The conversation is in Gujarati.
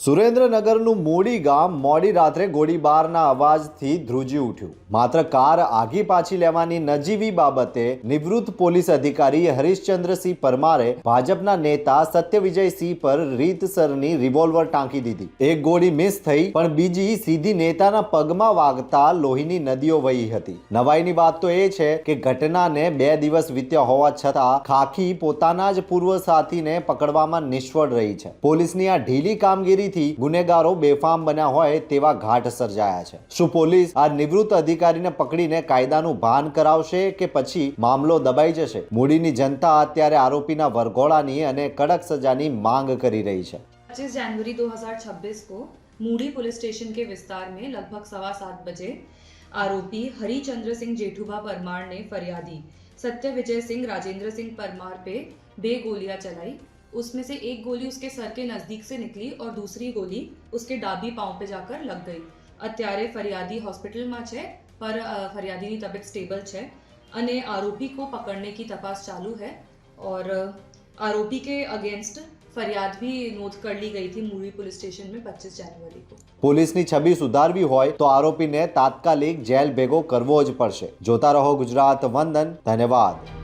સુરેન્દ્રનગરનું મોડી ગામ મોડી રાત્રે ગોળીબારના અવાજથી ધ્રુજી ઉઠ્યું. માત્ર કાર આગી પાછી લેવાની નજીવી બાબતે નિવૃત્ત પોલીસ અધિકારી હરીશચંદ્રસિંહ પરમારે ભાજપના નેતા સત્યવિજયસિંહ પર રીતસરની રિવોલ્વર ટાંકી દીધી. એક ગોળી મિસ થઈ પણ બીજી સીધી નેતાના પગમાં વાગતા લોહીની નદીઓ વહી હતી. નવાઈની વાત તો એ છે કે ઘટનાને 2 દિવસ વીત્યા હોવા છતાં ખાખી પોતાના જ પૂર્વ સાથીને પકડવામાં નિષ્ફળ રહી છે. પોલીસની આ ઢીલી કામગીરી ગુનેગારો બેફામ બન્યા હોય તેવા ઘાટ સર્જાયા છે. શું પોલીસ આ નિવૃત્ત અધિકારીને પકડીને કાયદાનું ભાન કરાવશે કે પછી મામલો દબાઈ જશે? મૂડીની જનતા અત્યારે આરોપીના વરઘોડાની અને કડક સજાની માંગ કરી રહી છે. 25 जनवरी 2026 को मूडी पुलिस स्टेशन के विस्तार में लगभग 7:15 बजे आरोपी हरिचंद्र सिंह जेठूबा परमार ने फरियादी सत्यविजय सिंह राजेंद्र सिंह परमार पे 2 गोलियां चलाई. उसमें से एक गोली उसके सर के नज़दीक से निकली और दूसरी गोली उसके डाबी पाँव पे जाकर लग गई. અત્યારે ફરિયાદી હોસ્પિટલમાં છે पर फरियादी की तबीयत स्टेबल है અને आरोपी को पकड़ने की तपास चालू है और आरोपी के अगेंस्ट फरियाद भी नोट कर ली गई थी मूडी पुलिस स्टेशन में 25 जनवरी को. પોલીસની છબી સુધારવી હોય તો આરોપીને તાત્કાલિક જેલ ભેગો કરવો જ પડશે. જોતા રહો ગુજરાત વંદન. ધન્યવાદ.